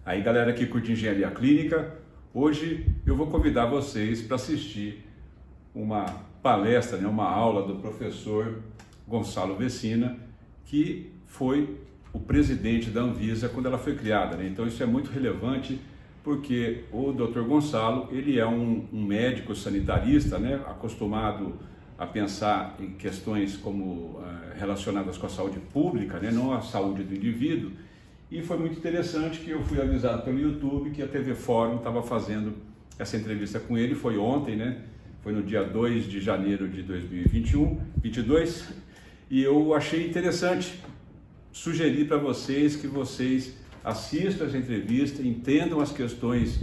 Aí galera que curte engenharia clínica, hoje eu vou convidar vocês para assistir uma palestra, uma aula do professor Gonçalo Vecina, que foi o presidente da Anvisa quando ela foi criada. Então isso é muito relevante porque o Dr. Gonçalo, ele é um médico sanitarista, acostumado a pensar em questões como relacionadas com a saúde pública, não a saúde do indivíduo. E foi muito interessante que eu fui avisado pelo YouTube que a TV Fórum estava fazendo essa entrevista com ele, foi ontem, foi no dia 2 de janeiro de 2022, e eu achei interessante sugerir para vocês que vocês assistam essa entrevista, entendam as questões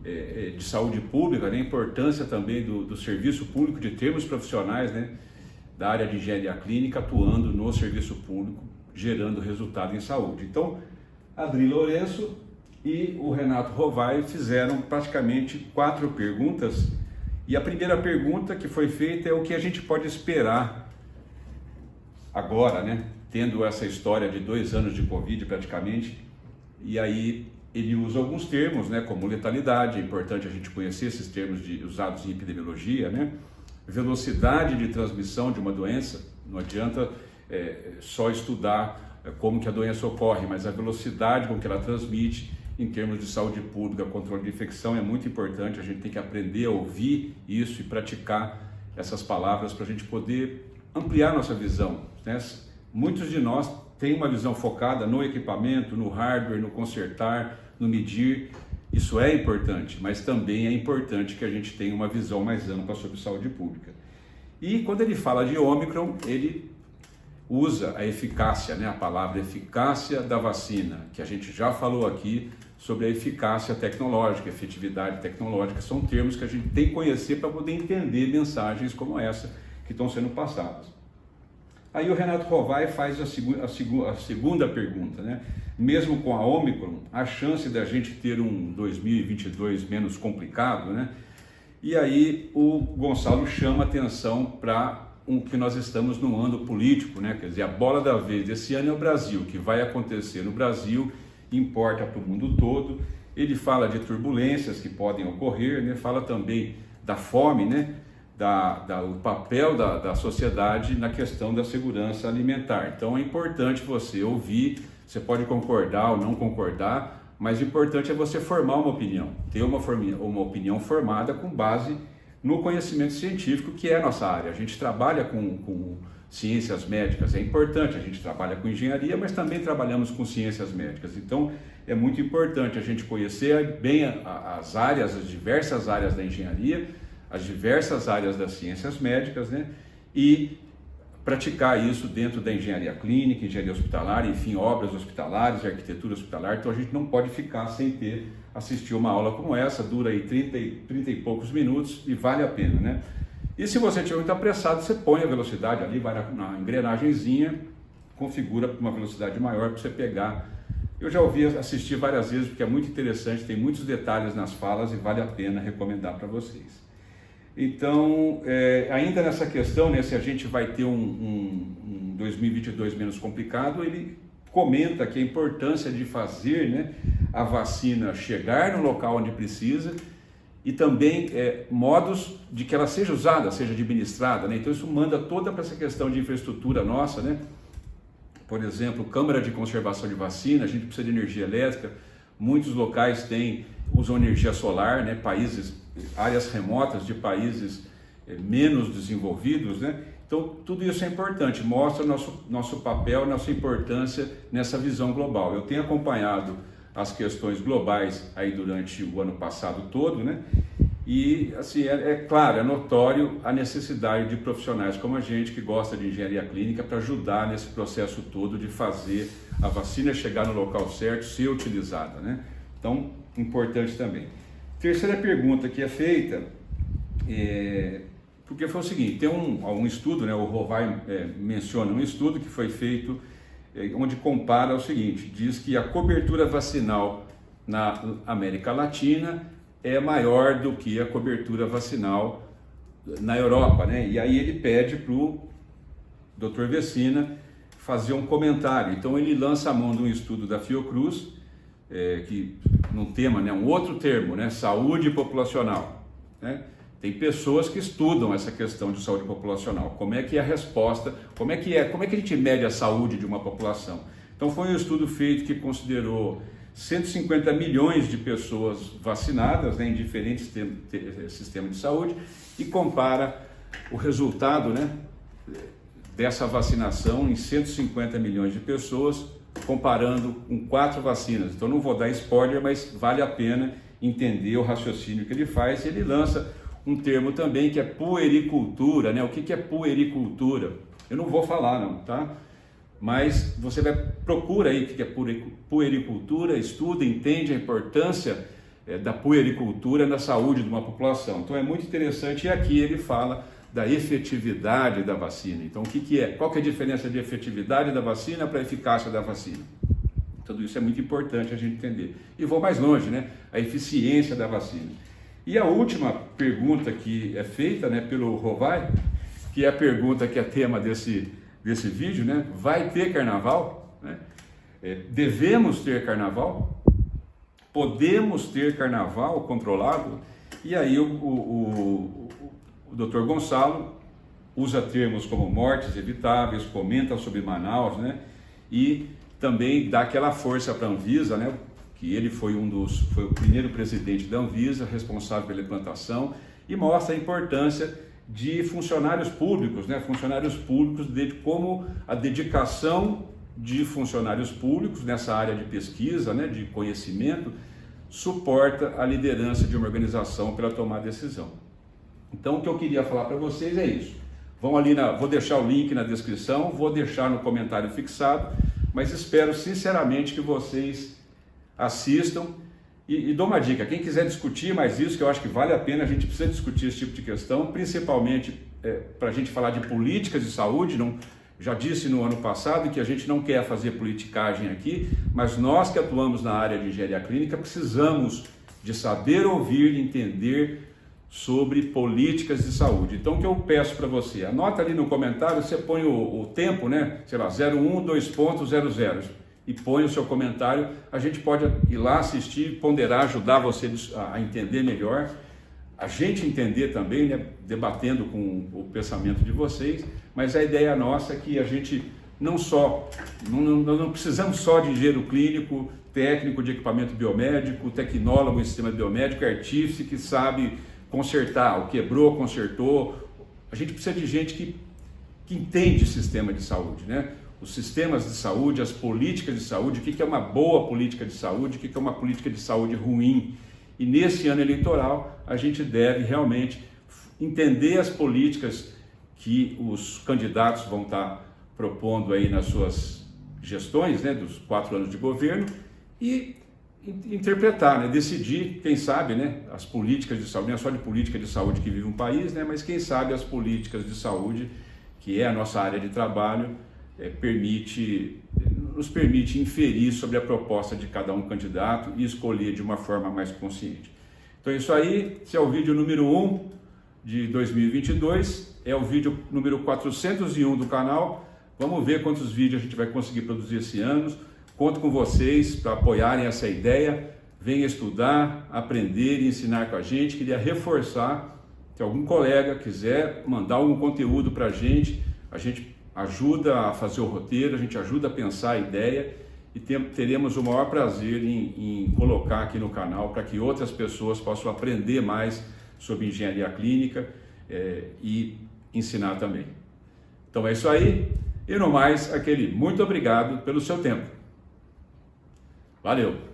de saúde pública, a importância também do serviço público, de termos profissionais da área de engenharia clínica atuando no serviço público, gerando resultado em saúde. Então, Adri Lourenço e o Renato Rovai fizeram praticamente 4 perguntas, e a primeira pergunta que foi feita é o que a gente pode esperar agora, tendo essa história de 2 anos de Covid praticamente. E aí ele usa alguns termos, como letalidade, é importante a gente conhecer esses termos usados em epidemiologia, velocidade de transmissão de uma doença, não adianta só estudar como que a doença ocorre, mas a velocidade com que ela transmite em termos de saúde pública, controle de infecção é muito importante, a gente tem que aprender a ouvir isso e praticar essas palavras para a gente poder ampliar nossa visão. Muitos de nós têm uma visão focada no equipamento, no hardware, no consertar, no medir, isso é importante, mas também é importante que a gente tenha uma visão mais ampla sobre saúde pública. E quando ele fala de Ômicron, ele usa a eficácia, a palavra eficácia da vacina, que a gente já falou aqui sobre a eficácia tecnológica, efetividade tecnológica, são termos que a gente tem que conhecer para poder entender mensagens como essa que estão sendo passadas. Aí o Renato Rovai faz a segunda pergunta, mesmo com a Ômicron, a chance da gente ter um 2022 menos complicado, E aí o Gonçalo chama atenção para que nós estamos num ano político, quer dizer, a bola da vez desse ano é o Brasil, o que vai acontecer no Brasil importa para o mundo todo. Ele fala de turbulências que podem ocorrer, fala também da fome, o papel da sociedade na questão da segurança alimentar. Então é importante você ouvir, você pode concordar ou não concordar, mas o importante é você formar uma opinião, ter uma opinião formada com base no conhecimento científico, que é a nossa área. A gente trabalha com ciências médicas, é importante, a gente trabalha com engenharia, mas também trabalhamos com ciências médicas. Então é muito importante a gente conhecer bem as áreas, as diversas áreas da engenharia, as diversas áreas das ciências médicas, e praticar isso dentro da engenharia clínica, engenharia hospitalar, enfim, obras hospitalares, arquitetura hospitalar. Então a gente não pode ficar sem assistir uma aula como essa, dura aí 30 e poucos minutos e vale a pena, E se você estiver muito apressado, você põe a velocidade ali, vai na engrenagenzinha, configura para uma velocidade maior para você pegar. Eu já ouvi assistir várias vezes porque é muito interessante, tem muitos detalhes nas falas e vale a pena recomendar para vocês. Então, ainda nessa questão, se a gente vai ter um 2022 menos complicado, ele comenta que a importância de fazer a vacina chegar no local onde precisa e também modos de que ela seja usada, seja administrada. Então isso manda toda para essa questão de infraestrutura nossa, Por exemplo, câmara de conservação de vacina, a gente precisa de energia elétrica, muitos locais usam energia solar, áreas remotas de países menos desenvolvidos, Então, tudo isso é importante, mostra nosso papel, nossa importância nessa visão global. Eu tenho acompanhado as questões globais aí durante o ano passado todo, E, assim, claro, é notório a necessidade de profissionais como a gente, que gosta de engenharia clínica, para ajudar nesse processo todo de fazer a vacina chegar no local certo, ser utilizada, Então, importante também. Terceira pergunta que é feita porque foi o seguinte, tem um estudo, o Rovai menciona um estudo que foi feito onde compara o seguinte, diz que a cobertura vacinal na América Latina é maior do que a cobertura vacinal na Europa, E aí ele pede para o Dr. Vecina fazer um comentário. Então ele lança a mão de um estudo da Fiocruz, que num tema, né, um outro termo, né, saúde populacional, né? Tem pessoas que estudam essa questão de saúde populacional. Como é que é a resposta? Como é que a gente mede a saúde de uma população? Então foi um estudo feito que considerou 150 milhões de pessoas vacinadas, né, em diferentes sistemas de saúde e compara o resultado, né, dessa vacinação em 150 milhões de pessoas, comparando com 4 vacinas. Então não vou dar spoiler, mas vale a pena entender o raciocínio que ele faz. Ele lança um termo também que é puericultura, né? O que é puericultura? Eu não vou falar não, tá? Mas você procura aí o que é puericultura, estuda, entende a importância da puericultura na saúde de uma população. Então é muito interessante, e aqui ele fala da efetividade da vacina. Então o que é? Qual que é a diferença de efetividade da vacina para a eficácia da vacina? Tudo isso é muito importante a gente entender. E vou mais longe, né? A eficiência da vacina. E a última pergunta que é feita, né, pelo Rovai, que é a pergunta que é tema desse vídeo, né? Vai ter carnaval? Né? Devemos ter carnaval? Podemos ter carnaval controlado? E aí o Dr. Gonçalo usa termos como mortes evitáveis, comenta sobre Manaus, né? E também dá aquela força para a Anvisa, né? Que ele foi o primeiro presidente da Anvisa, responsável pela implantação, e mostra a importância de funcionários públicos, né? Funcionários públicos, de como a dedicação de funcionários públicos nessa área de pesquisa, né? De conhecimento, suporta a liderança de uma organização para tomar decisão. Então, o que eu queria falar para vocês é isso. Vão ali vou deixar o link na descrição, vou deixar no comentário fixado, mas espero sinceramente que vocês assistam e dou uma dica. Quem quiser discutir mais isso, que eu acho que vale a pena, a gente precisa discutir esse tipo de questão, principalmente para a gente falar de políticas de saúde. Já disse no ano passado que a gente não quer fazer politicagem aqui, mas nós que atuamos na área de engenharia clínica precisamos de saber ouvir e entender sobre políticas de saúde. Então o que eu peço para você, anota ali no comentário, você põe o tempo, né? Sei lá, 01:2.00 e põe o seu comentário, a gente pode ir lá assistir, ponderar, ajudar você a entender melhor, a gente entender também, né? Debatendo com o pensamento de vocês, mas a ideia nossa é que a gente não precisamos só de engenheiro clínico, técnico de equipamento biomédico, tecnólogo em sistema biomédico, artífice que sabe consertar, o quebrou, consertou. A gente precisa de gente que entende sistema de saúde, né? Os sistemas de saúde, as políticas de saúde, o que é uma boa política de saúde, o que é uma política de saúde ruim. E nesse ano eleitoral, a gente deve realmente entender as políticas que os candidatos vão estar propondo aí nas suas gestões, né, dos 4 anos de governo, e interpretar, né, decidir, quem sabe, né, as políticas de saúde, não é só de política de saúde que vive um país, né, mas quem sabe as políticas de saúde, que é a nossa área de trabalho, nos permite inferir sobre a proposta de cada um candidato e escolher de uma forma mais consciente. Então é isso aí, esse é o vídeo número 1 de 2022, é o vídeo número 401 do canal. Vamos ver quantos vídeos a gente vai conseguir produzir esse ano. Conto com vocês para apoiarem essa ideia. Venha estudar, aprender e ensinar com a gente. Queria reforçar, se algum colega quiser mandar algum conteúdo para a gente ajuda a fazer o roteiro, a gente ajuda a pensar a ideia e teremos o maior prazer em colocar aqui no canal para que outras pessoas possam aprender mais sobre engenharia clínica e ensinar também. Então é isso aí, e no mais, aquele muito obrigado pelo seu tempo. Valeu!